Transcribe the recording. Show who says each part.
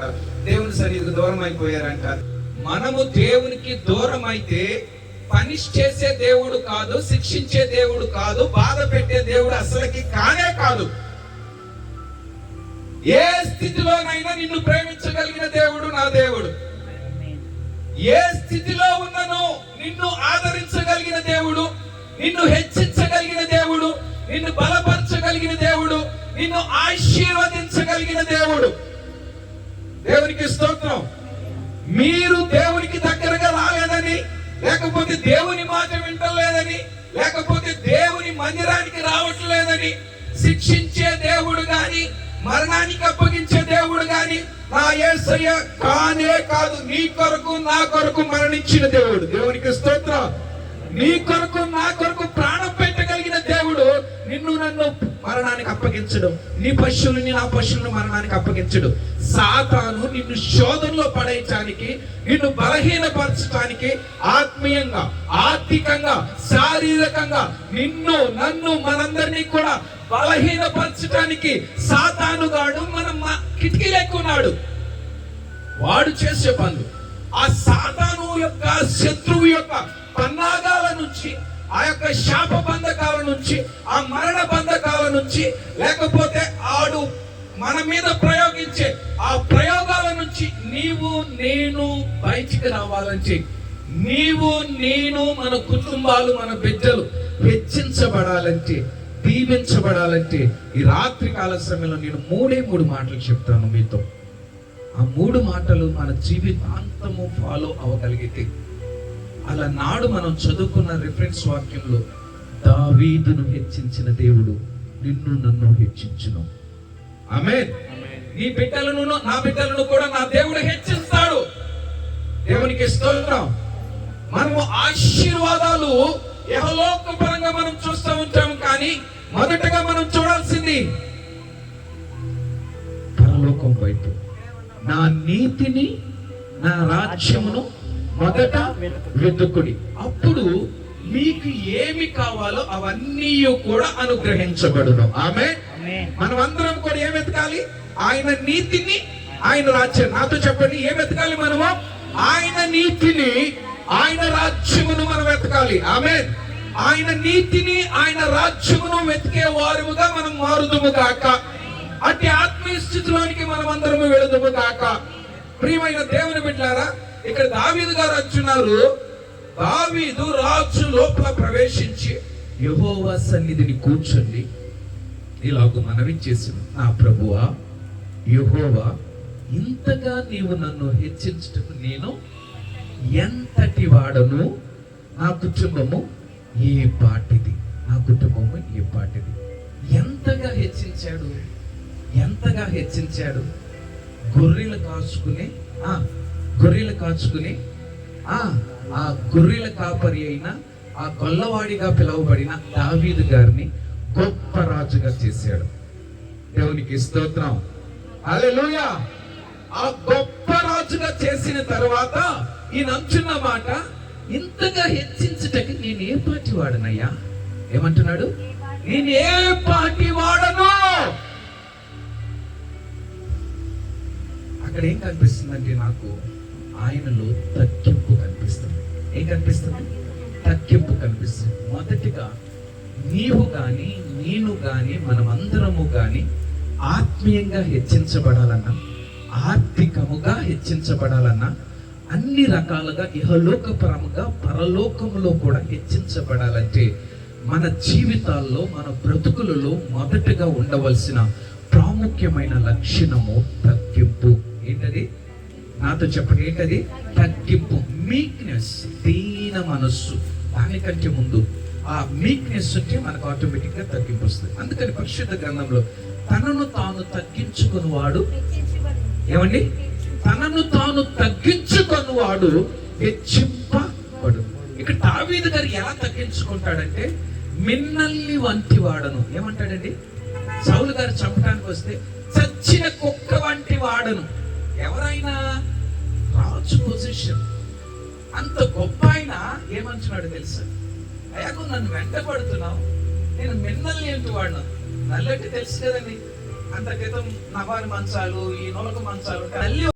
Speaker 1: అయిపోయారంటారు, దేవుని సన్నిధికి దూరం అయిపోయారంటారు. మనము దేవునికి దూరం అయితే పనిష్ చేసే దేవుడు కాదు, శిక్షించే దేవుడు కాదు, బాధ పెట్టే దేవుడు అసలుకి కానే కాదు. ఏ స్థితిలోనైనా నిన్ను ప్రేమించగలిగిన దేవుడు నా దేవుడు. ఏ స్థితిలో ఉన్నను నిన్ను ఆదరించగలిగిన దేవుడు, నిన్ను హెచ్చించగలిగిన దేవుడు, నిన్ను బలపరచగలిగిన దేవుడు, నిన్ను ఆశీర్వదించగలిగిన దేవుడు. దేవునికి స్తోత్రం. మీరు దేవునికి దగ్గరగా రాలేదని, లేకపోతే దేవుని మాట వింటలేదని, లేకపోతే దేవుని మందిరానికి రావట్లేదని శిక్షించే దేవుడు గాని, మరణానికి అప్పగించే దేవుడు గాని నా యేసయ్య కానే కాదు. నీ కొరకు నా కొరకు మరణించిన దేవుడు. దేవునికి స్తోత్రం. నీ కొరకు నా కొరకు ప్రాణం పెట్టగలిగిన దేవుడు నిన్ను నన్ను మరణానికి అప్పగించడం, నీ పశువులని నా పశువులను మరణానికి అప్పగించడం. సాతాను నిన్ను శోధనలో పడేయటానికి, నిన్ను బలహీనపరచడానికి, ఆత్మీయంగా, ఆర్థికంగా, శారీరకంగా నిన్ను నన్ను మనందరినీ కూడా బలహీనపరచడానికి సాతానుగాడు మన కిటికీ లెక్కున్నాడు. వాడు చేసే పనులు, ఆ సాతాను యొక్క శత్రువు యొక్క పన్నాగాల నుంచి, ఆ యొక్క శాప బంధకాల నుంచి, ఆ మరణ బంధకాల నుంచి, లేకపోతే ఆడు మన మీద ప్రయోగించే ఆ ప్రయోగాల నుంచి నీవు నేను బయటికి రావాలంటే, నీవు నేను మన కుటుంబాలు మన బిడ్డలు హెచ్చించబడాలంటే, దీవించబడాలంటే ఈ రాత్రి కాల సమయంలో నేను మూడు మాటలు చెప్తాను మీతో. ఆ 3 మాటలు మన జీవితాంతము ఫాలో అవ్వగలిగితే, అలా నాడు మనం చదువుకున్న రిఫరెన్స్ వాక్యంలో దావీదును హెచ్చించిన దేవుడు నిన్ను నన్ను హెచ్చించును. ఆమేన్. నీ బిడ్డలను నా బిడ్డలను కూడా నా దేవుడు హెచ్చిస్తాడు. దేవునికి స్తోత్రం. మనము ఆశీర్వాదాలు యెహోలోక పరంగా మనం చూస్తూ ఉంటాం, కానీ మొదటగా మనం చూడాల్సింది పరలోకం వైపు. నా నీతిని, నా రాజ్యమును మొదట వెతుకుడి, అప్పుడు మీకు ఏమి కావాలో అవన్నీ కూడా అనుగ్రహించబడును. ఆమేన్. మనం అందరం కూడా ఏం వెతకాలి? ఆయన నీతిని, ఆయన రాజ్యం. నాతో చెప్పండి, ఏం వెతకాలి మనము? ఆయన నీతిని, ఆయన రాజ్యమును మనం వెతకాలి. ఆమేన్. ఆయన నీతిని, ఆయన రాజ్యమును వెతికే వారుగా మనం మారుదుము గాక. అట్టి ఆత్మీయ స్థితిలోనికి మనం అందరము వెళుదుము గాక. ప్రియమైన దేవుని బిడ్డలారా, ఇక్కడ దావీదు గారు అంటున్నారు, దావీదు రాజు లోపల ప్రవేశించి యెహోవా సన్నిధిని కూర్చొని ఇలాగ మనవి చేసిన, నా ప్రభువా యెహోవా, ఇంతగా నీవు నన్ను హెచ్చించుటకు నేను ఎంతటి వాడను, నా కుటుంబము ఏ పాటిది, నా కుటుంబము ఏ పాటిది. ఎంతగా హెచ్చించాడు, ఎంతగా హెచ్చించాడు. గొర్రెలు కాచుకుని ఆ గొర్రెల కాపరి అయిన, ఆ గొల్లవాడిగా పిలువబడిన దావీదు గారిని గొప్ప రాజుగా చేశాడు. దేవునికి స్తోత్రం. హల్లెలూయా. ఆ గొప్ప రాజుగా చేసిన తర్వాత ఈయన అంటున్న మాట, ఇంతగా హెచ్చించుటకి నేను ఏ పాటి వాడనయ్యా. ఏమంటున్నాడు? నేను ఏ పాటి వాడను. అక్కడ ఏం కనిపిస్తుందంటే నాకు ఆయనలో తగ్గింపు కనిపిస్తుంది. ఏం కనిపిస్తుంది? తగ్గింపు కనిపిస్తుంది. మొదటిగా నీవు గాని నేను గాని మనమందరము గాని ఆత్మీయంగా హెచ్చించబడాలన్నా, ఆర్థికముగా హెచ్చించబడాలన్నా, అన్ని రకాలుగా ఇహలోకపరముగా పరలోకములో కూడా హెచ్చించబడాలంటే మన జీవితాల్లో, మన బ్రతుకులలో మొదటగా ఉండవలసిన ప్రాముఖ్యమైన లక్షణము తగ్గింపు. ఏంటది? నాతో చెప్పండి, ఏంటది? తగ్గింపు. మీక్నెస్, దీన మనస్సు. దానికంటే ముందు ఆ మీక్నెస్ ఉంటే మనకు ఆటోమేటిక్ గా తగ్గింపు వస్తుంది. అందుకని పరిశుద్ధ గ్రంథంలో తనను తాను తగ్గించుకునివాడు, ఏమండి, తనను తాను తగ్గించుకునివాడు హెచ్చింపబడు. ఇక్కడ దావీదు గారు ఎలా తగ్గించుకుంటాడంటే, మిన్నల్ని వంటి వాడను. ఏమంటాడండి? సౌలు గారు చంపడానికి వస్తే చచ్చిన కుక్క వంటి వాడను. ఎవరైనా రాజు పొజిషన్, అంత గొప్ప ఆయన ఏమంటున్నాడు తెలుసా? అయ్యాకు నన్ను వెంటబడుతున్నావు, నేను మిన్నల్ని ఏంటి వాడినా. నల్లటి తెలుసు కదండి, అంత క్రితం నవారు మంచాలు, ఈ నొలక మంచాలు తల్లి